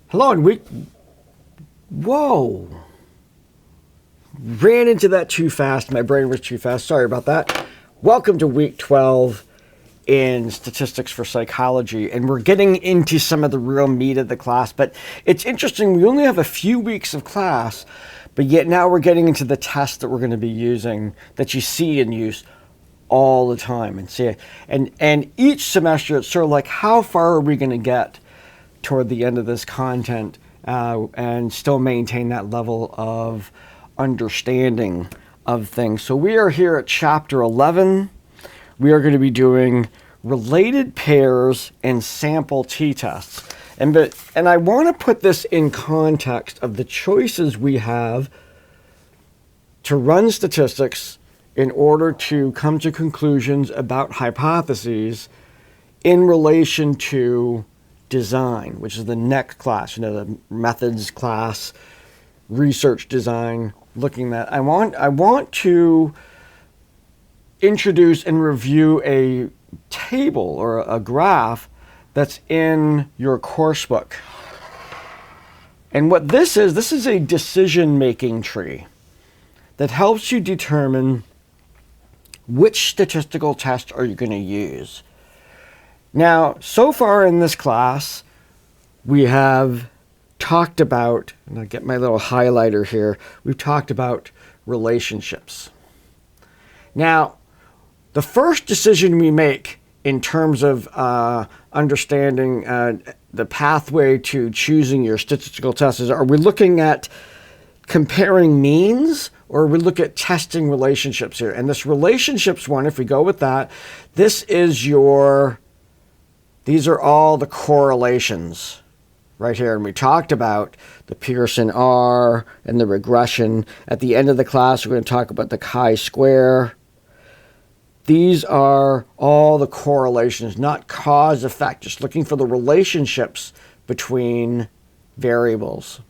Hello, and whoa. Ran into that too fast. My brain was too fast. Sorry about that. Welcome to week 12 in Statistics for Psychology. And we're getting into some of the real meat of the class. But it's interesting. We only have a few weeks of class, but yet now we're getting into the tests that we're going to be using that you see in use all the time. And each semester, it's sort of like, how far are we going to get toward the end of this content and still maintain that level of understanding of things. So we are here at chapter 11. We are going to be doing related pairs and sample t-tests. And I want to put this in context of the choices we have to run statistics in order to come to conclusions about hypotheses in relation to design, which is the next class, the methods class, research design, looking at. I want to introduce and review a table or a graph that's in your course book. And what this is a decision-making tree that helps you determine which statistical test are you going to use. Now, so far in this class, we have talked about, and I'll get my little highlighter here, we've talked about relationships. Now, the first decision we make in terms of understanding the pathway to choosing your statistical test is, are we looking at comparing means, or we look at testing relationships here? And this relationships one, if we go with that, these are all the correlations right here. And we talked about the Pearson R and the regression. At the end of the class, we're going to talk about the chi-square. These are all the correlations, not cause effect, just looking for the relationships between variables.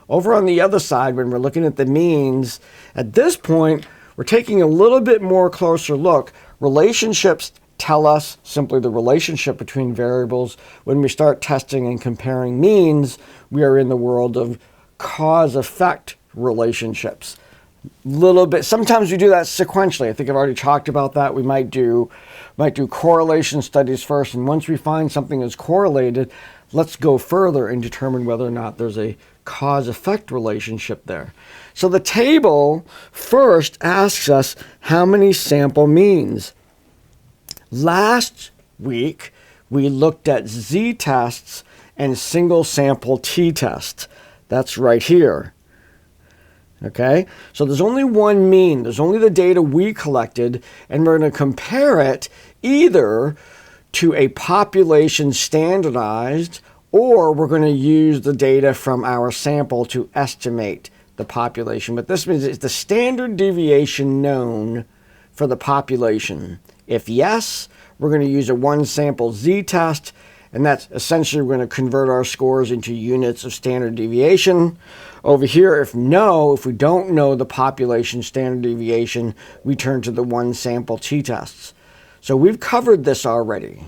Over on the other side, when we're looking at the means, at this point, we're taking a little bit more closer look. Relationships tell us simply the relationship between variables. When we start testing and comparing means, we are in the world of cause-effect relationships. Little bit. Sometimes we do that sequentially. I think I've already talked about that. We might do correlation studies first, and once we find something that's correlated, let's go further and determine whether or not there's a cause-effect relationship there. So the table first asks us how many sample means. Last week, we looked at z-tests and single sample t-tests. That's right here. Okay, so there's only one mean. There's only the data we collected, and we're going to compare it either to a population standardized, or we're going to use the data from our sample to estimate the population. But this means it's the standard deviation known for the population. If yes, we're going to use a one sample z-test, and that's essentially we're going to convert our scores into units of standard deviation. Over here, if we don't know the population standard deviation, we turn to the one sample t-tests. So we've covered this already.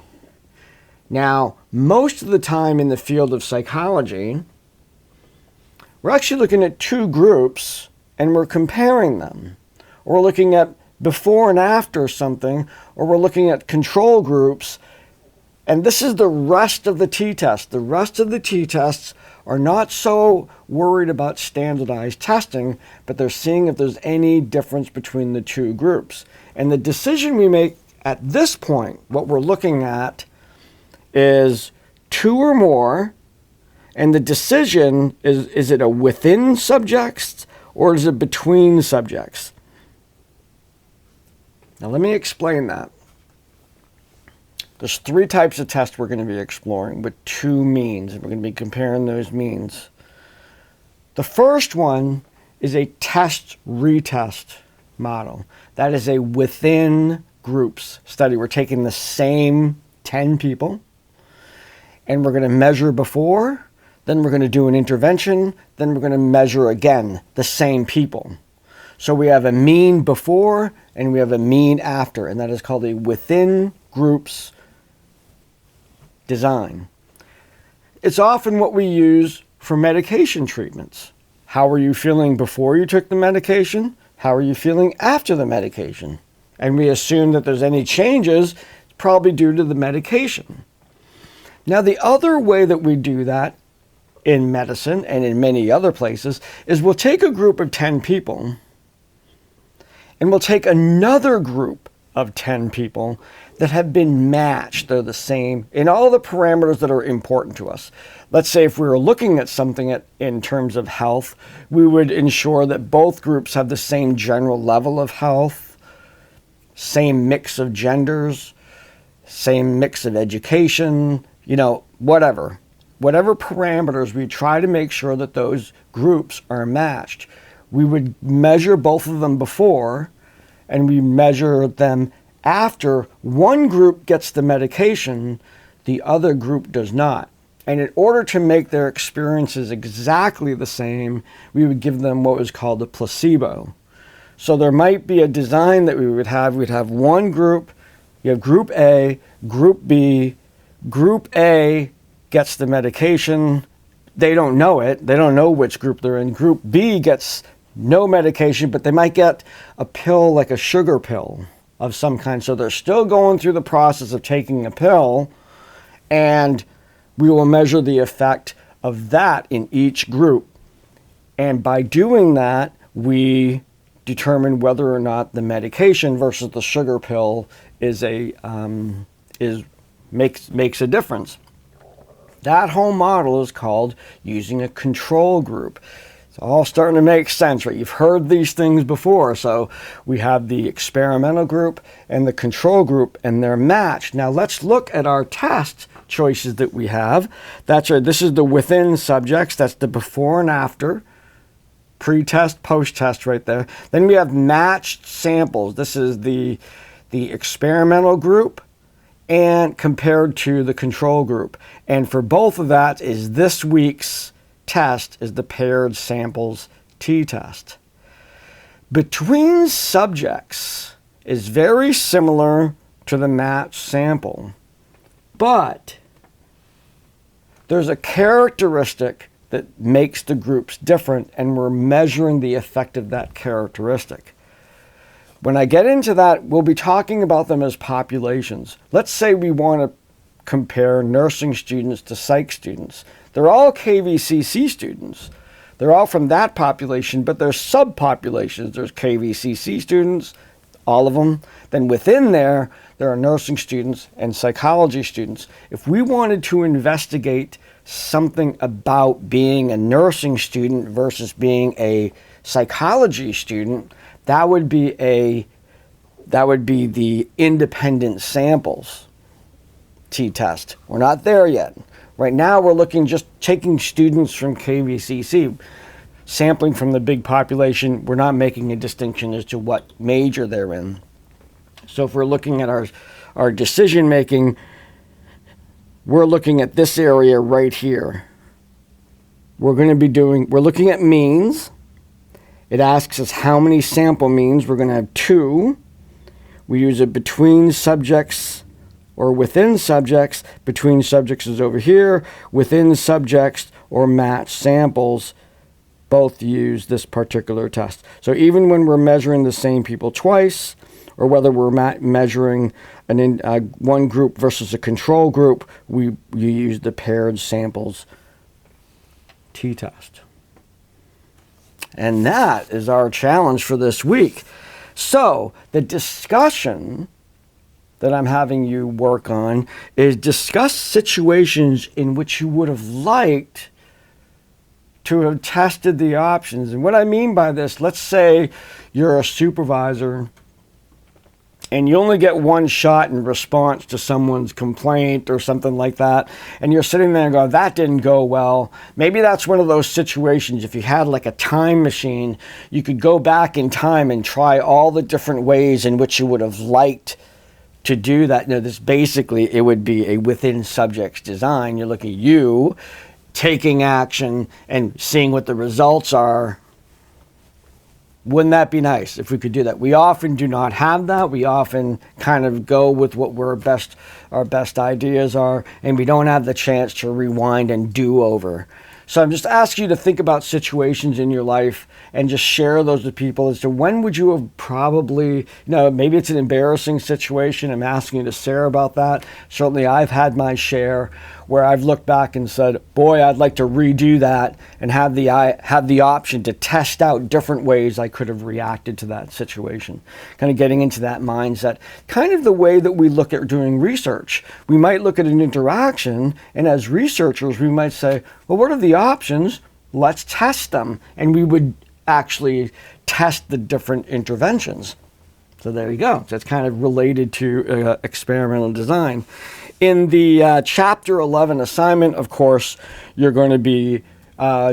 Now, most of the time in the field of psychology, we're actually looking at two groups and we're comparing them. Or we're looking at before and after something, or we're looking at control groups. And this is the rest of the t-tests. The rest of the t-tests are not so worried about standardized testing, but they're seeing if there's any difference between the two groups. And the decision we make at this point, what we're looking at is two or more, and the decision is it a within subjects or is it between subjects? Now let me explain that. There's three types of tests we're going to be exploring with two means, and we're going to be comparing those means. The first one is a test-retest model. That is a within groups study. We're taking the same 10 people, and we're going to measure before, then we're going to do an intervention, then we're going to measure again the same people. So we have a mean before and we have a mean after, and that is called a within groups design. it's often what we use for medication treatments. How are you feeling before you took the medication? How are you feeling after the medication? And we assume that there's any changes, it's probably due to the medication. Now, the other way that we do that in medicine and in many other places is we'll take a group of 10 people and we'll take another group of 10 people that have been matched. They're the same in all the parameters that are important to us. Let's say if we were looking at something in terms of health, we would ensure that both groups have the same general level of health, same mix of genders, same mix of education, whatever parameters. We try to make sure that those groups are matched. We would measure both of them before, and we measure them after one group gets the medication, the other group does not. And in order to make their experiences exactly the same, we would give them what was called a placebo. So there might be a design that we would have. We'd have one group, you have group A, group B. Group A gets the medication. They don't know it. They don't know which group they're in. Group B gets no medication, but they might get a pill, like a sugar pill of some kind. So they're still going through the process of taking a pill, and we will measure the effect of that in each group. And by doing that, we determine whether or not the medication versus the sugar pill makes a difference. That whole model is called using a control group. It's all starting to make sense, right? You've heard these things before. So we have the experimental group and the control group, and they're matched. Now let's look at our test choices that we have. That's right. This is the within subjects. That's the before and after. Pre-test, post-test right there. Then we have matched samples. This is the experimental group and compared to the control group. And for both of that is this week's test is the paired samples t-test. Between subjects is very similar to the matched sample, but there's a characteristic that makes the groups different, and we're measuring the effect of that characteristic. When I get into that, we'll be talking about them as populations. Let's say we want to compare nursing students to psych students. They're all KVCC students. They're all from that population, but there's subpopulations. There's KVCC students, all of them. Then within there are nursing students and psychology students. If we wanted to investigate something about being a nursing student versus being a psychology student, that would be the independent samples t-test. We're not there yet. Right now we're looking just taking students from KVCC, sampling from the big population. We're not making a distinction as to what major they're in. So if we're looking at our decision making, we're looking at this area right here. We're looking at means. It asks us how many sample means. We're going to have 2. We use it between subjects or within subjects. Between subjects is over here. Within subjects or matched samples, both use this particular test. So even when we're measuring the same people twice, or whether we're measuring one group versus a control group, you use the paired samples t-test. And that is our challenge for this week. So the discussion that I'm having you work on is discuss situations in which you would have liked to have tested the options. And what I mean by this, let's say you're a supervisor and you only get one shot in response to someone's complaint or something like that, and you're sitting there and go, that didn't go well. Maybe that's one of those situations, if you had like a time machine, you could go back in time and try all the different ways in which you would have liked to do that. This basically, it would be a within subjects design. You look at you taking action and seeing what the results are Wouldn't that be nice if we could do that? We often do not have that. We often kind of go with what our best ideas are, and we don't have the chance to rewind and do over. So I'm just asking you to think about situations in your life and just share those with people as to when would you have probably, maybe it's an embarrassing situation. I'm asking you to share about that. Certainly I've had my share where I've looked back and said, boy, I'd like to redo that and have the option to test out different ways I could have reacted to that situation. Kind of getting into that mindset, kind of the way that we look at doing research. We might look at an interaction, and as researchers, we might say, well, what are the options? Let's test them. And we would actually test the different interventions. So there you go. So it's kind of related to experimental design. In the Chapter 11 assignment, of course, you're going to be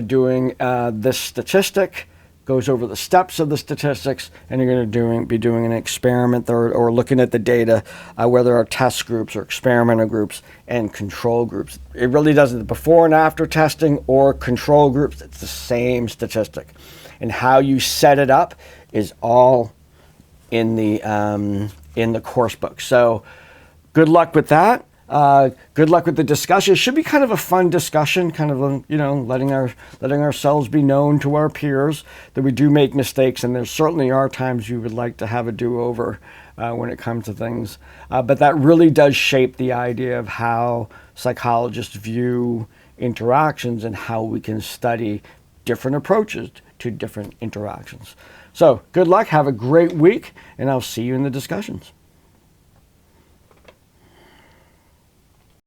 doing this statistic, goes over the steps of the statistics, and you're going to be doing an experiment or looking at the data where there are test groups or experimental groups and control groups. It really doesn't, before and after testing or control groups, it's the same statistic. And how you set it up is all in the course book. So good luck with that. Good luck with the discussion. It should be kind of a fun discussion, kind of, letting ourselves be known to our peers that we do make mistakes, and there certainly are times you would like to have a do-over when it comes to things. But that really does shape the idea of how psychologists view interactions and how we can study different approaches to different interactions. So good luck, have a great week, and I'll see you in the discussions.